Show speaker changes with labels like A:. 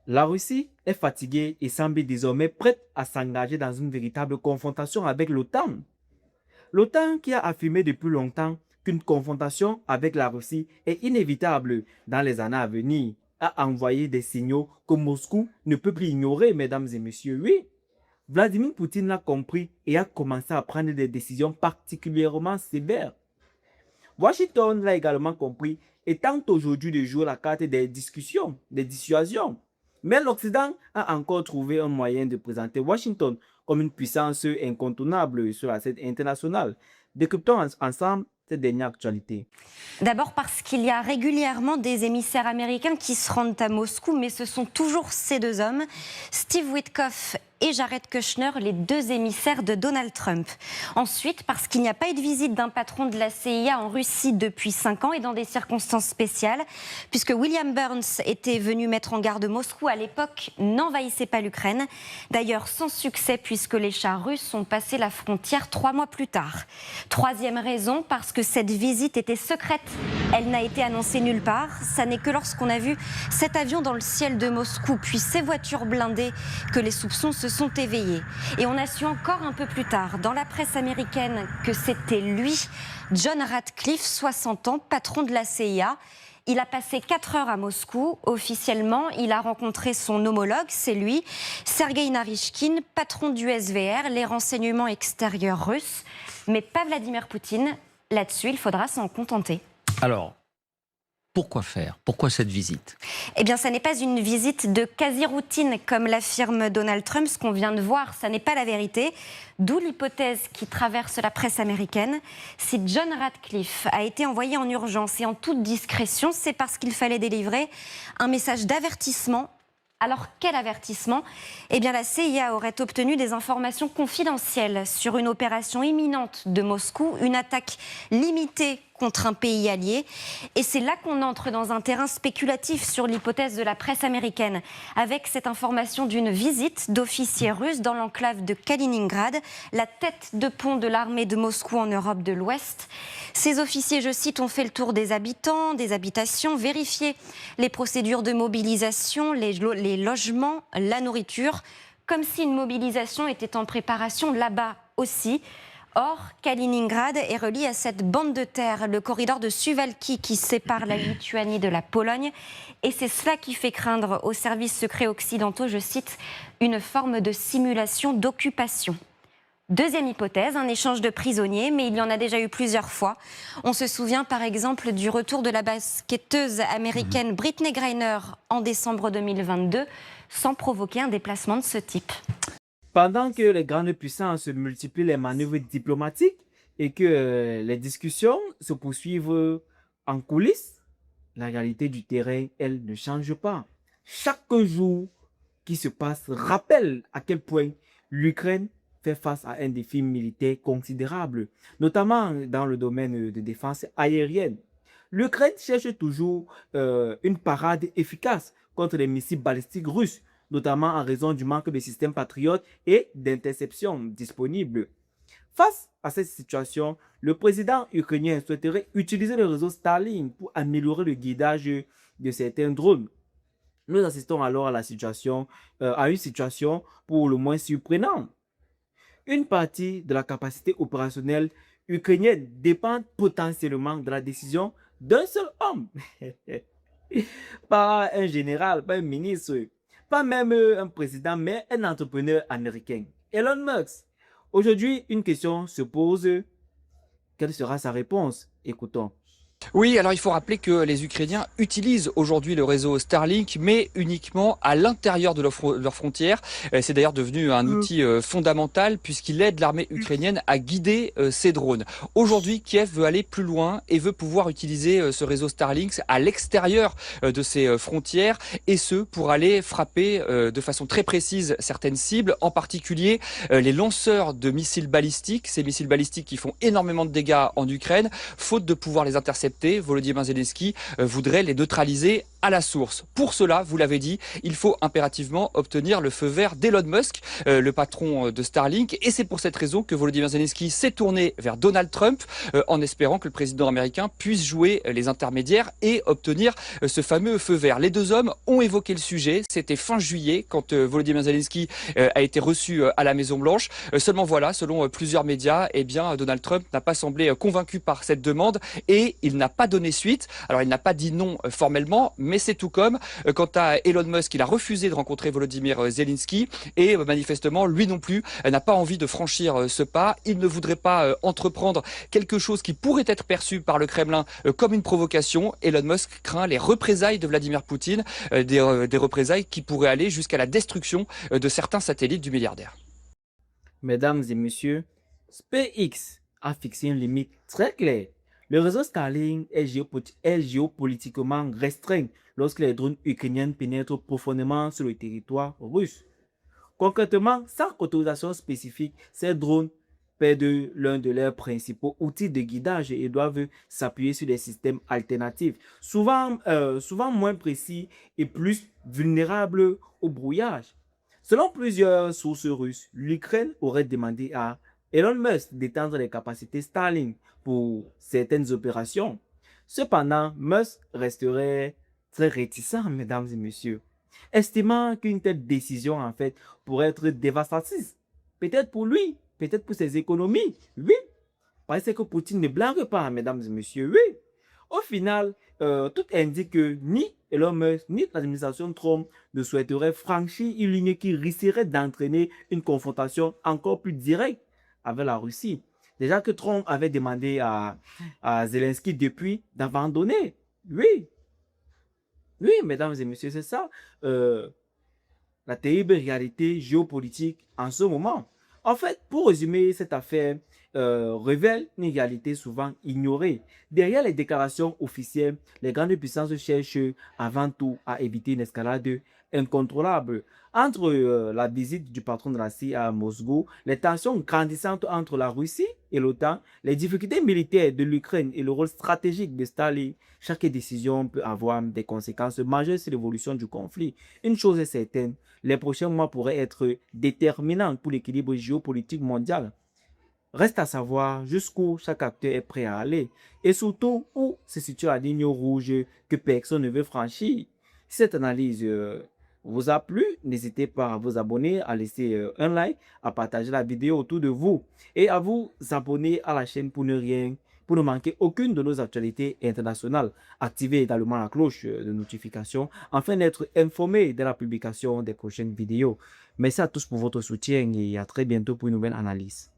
A: La Russie est fatiguée et semble désormais prête à s'engager dans une véritable confrontation avec l'OTAN. L'OTAN qui a affirmé depuis longtemps qu'une confrontation avec la Russie est inévitable dans les années à venir, a envoyé des signaux que Moscou ne peut plus ignorer, mesdames et messieurs. Oui, Vladimir Poutine l'a compris et a commencé à prendre des décisions particulièrement sévères. Washington l'a également compris et tente aujourd'hui de jouer la carte des discussions, des dissuasions. Mais l'Occident a encore trouvé un moyen de présenter Washington comme une puissance incontournable sur la scène internationale. Décryptons ensemble cette dernière actualité.
B: D'abord parce qu'il y a régulièrement des émissaires américains qui se rendent à Moscou, mais ce sont toujours ces deux hommes, Steve Witkoff et Jared Kushner, les deux émissaires de Donald Trump. Ensuite, parce qu'il n'y a pas eu de visite d'un patron de la CIA en Russie depuis 5 ans et dans des circonstances spéciales, puisque William Burns était venu mettre en garde Moscou à l'époque, n'envahissait pas l'Ukraine. D'ailleurs, sans succès, puisque les chars russes ont passé la frontière 3 mois plus tard. Troisième raison, parce que cette visite était secrète. Elle n'a été annoncée nulle part. Ça n'est que lorsqu'on a vu cet avion dans le ciel de Moscou, puis ces voitures blindées, que les soupçons se sont éveillés. Et on a su encore un peu plus tard, dans la presse américaine, que c'était lui, John Ratcliffe, 60 ans, patron de la CIA. Il a passé 4 heures à Moscou. Officiellement, il a rencontré son homologue, c'est lui, Sergei Naryshkin, patron du SVR, les renseignements extérieurs russes. Mais pas Vladimir Poutine. Là-dessus, il faudra s'en contenter.
C: Alors, pourquoi faire? Pourquoi cette visite?
B: Eh bien, ça n'est pas une visite de quasi-routine, comme l'affirme Donald Trump. Ce qu'on vient de voir, ça n'est pas la vérité. D'où l'hypothèse qui traverse la presse américaine. Si John Ratcliffe a été envoyé en urgence et en toute discrétion, c'est parce qu'il fallait délivrer un message d'avertissement. Alors, quel avertissement? Eh bien, la CIA aurait obtenu des informations confidentielles sur une opération imminente de Moscou, une attaque limitée contre un pays allié. Et c'est là qu'on entre dans un terrain spéculatif sur l'hypothèse de la presse américaine, avec cette information d'une visite d'officiers russes dans l'enclave de Kaliningrad, la tête de pont de l'armée de Moscou en Europe de l'Ouest. Ces officiers, je cite, ont fait le tour des habitants, des habitations, vérifié les procédures de mobilisation, les logements, la nourriture, comme si une mobilisation était en préparation là-bas aussi. Or, Kaliningrad est relié à cette bande de terre, le corridor de Suwałki qui sépare la Lituanie de la Pologne. Et c'est cela qui fait craindre aux services secrets occidentaux, je cite, une forme de simulation d'occupation. Deuxième hypothèse, un échange de prisonniers, mais il y en a déjà eu plusieurs fois. On se souvient par exemple du retour de la basketteuse américaine Brittney Griner en décembre 2022, sans provoquer un déplacement de ce type.
A: Pendant que les grandes puissances multiplient les manœuvres diplomatiques et que les discussions se poursuivent en coulisses, la réalité du terrain, elle ne change pas. Chaque jour qui se passe rappelle à quel point l'Ukraine fait face à un défi militaire considérable, notamment dans le domaine de défense aérienne. L'Ukraine cherche toujours une parade efficace contre les missiles balistiques russes, notamment en raison du manque de systèmes patriotes et d'interception disponibles. Face à cette situation, le président ukrainien souhaiterait utiliser le réseau Starlink pour améliorer le guidage de certains drones. Nous assistons alors à une situation pour le moins surprenante. Une partie de la capacité opérationnelle ukrainienne dépend potentiellement de la décision d'un seul homme. Pas un général, pas un ministre, pas même un président, mais un entrepreneur américain, Elon Musk. Aujourd'hui, une question se pose. Quelle sera sa réponse? Écoutons.
D: Oui, alors il faut rappeler que les Ukrainiens utilisent aujourd'hui le réseau Starlink, mais uniquement à l'intérieur de leurs frontières. C'est d'ailleurs devenu un outil fondamental puisqu'il aide l'armée ukrainienne à guider ses drones. Aujourd'hui, Kiev veut aller plus loin et veut pouvoir utiliser ce réseau Starlink à l'extérieur de ses frontières, et ce pour aller frapper de façon très précise certaines cibles, en particulier les lanceurs de missiles balistiques, ces missiles balistiques qui font énormément de dégâts en Ukraine, faute de pouvoir les intercepter. Volodymyr Zelensky voudrait les neutraliser à la source. Pour cela, vous l'avez dit, il faut impérativement obtenir le feu vert d'Elon Musk, le patron de Starlink. Et c'est pour cette raison que Volodymyr Zelensky s'est tourné vers Donald Trump en espérant que le président américain puisse jouer les intermédiaires et obtenir ce fameux feu vert. Les deux hommes ont évoqué le sujet. C'était fin juillet quand Volodymyr Zelensky a été reçu à la Maison-Blanche. Seulement voilà, selon plusieurs médias, eh bien, Donald Trump n'a pas semblé convaincu par cette demande et il n'a pas donné suite. Alors il n'a pas dit non formellement, mais c'est tout comme. Quant à Elon Musk, il a refusé de rencontrer Volodymyr Zelensky et manifestement, lui non plus, n'a pas envie de franchir ce pas. Il ne voudrait pas entreprendre quelque chose qui pourrait être perçu par le Kremlin comme une provocation. Elon Musk craint les représailles de Vladimir Poutine, des représailles qui pourraient aller jusqu'à la destruction de certains satellites du milliardaire.
A: Mesdames et messieurs, SpaceX a fixé une limite très claire. Le réseau Starlink est géopolitiquement restreint lorsque les drones ukrainiens pénètrent profondément sur le territoire russe. Concrètement, sans autorisation spécifique, ces drones perdent l'un de leurs principaux outils de guidage et doivent s'appuyer sur des systèmes alternatifs, souvent moins précis et plus vulnérables au brouillage. Selon plusieurs sources russes, l'Ukraine aurait demandé à Elon Musk d'étendre les capacités Starlink pour certaines opérations. Cependant, Musk resterait très réticent, mesdames et messieurs, estimant qu'une telle décision, en fait, pourrait être dévastatrice. Peut-être pour lui, peut-être pour ses économies, oui. Parce que Poutine ne blague pas, mesdames et messieurs, oui. Au final, tout indique que ni Elon Musk ni l'administration Trump ne souhaiteraient franchir une ligne qui risquerait d'entraîner une confrontation encore plus directe avec la Russie. Déjà que Trump avait demandé à Zelensky depuis d'abandonner. Oui, oui, mesdames et messieurs, c'est ça la terrible réalité géopolitique en ce moment. En fait, pour résumer, cette affaire révèle une réalité souvent ignorée. Derrière les déclarations officielles, les grandes puissances cherchent avant tout à éviter une escalade incontrôlable. Entre la visite du patron de la CIA à Moscou, les tensions grandissantes entre la Russie et l'OTAN, les difficultés militaires de l'Ukraine et le rôle stratégique de Starlink, chaque décision peut avoir des conséquences majeures sur l'évolution du conflit. Une chose est certaine, les prochains mois pourraient être déterminants pour l'équilibre géopolitique mondial. Reste à savoir jusqu'où chaque acteur est prêt à aller et surtout où se situe la ligne rouge que personne ne veut franchir. Si cette analyse vous a plu, n'hésitez pas à vous abonner, à laisser un like, à partager la vidéo autour de vous et à vous abonner à la chaîne pour ne manquer aucune de nos actualités internationales. Activez également la cloche de notification afin d'être informé de la publication des prochaines vidéos. Merci à tous pour votre soutien et à très bientôt pour une nouvelle analyse.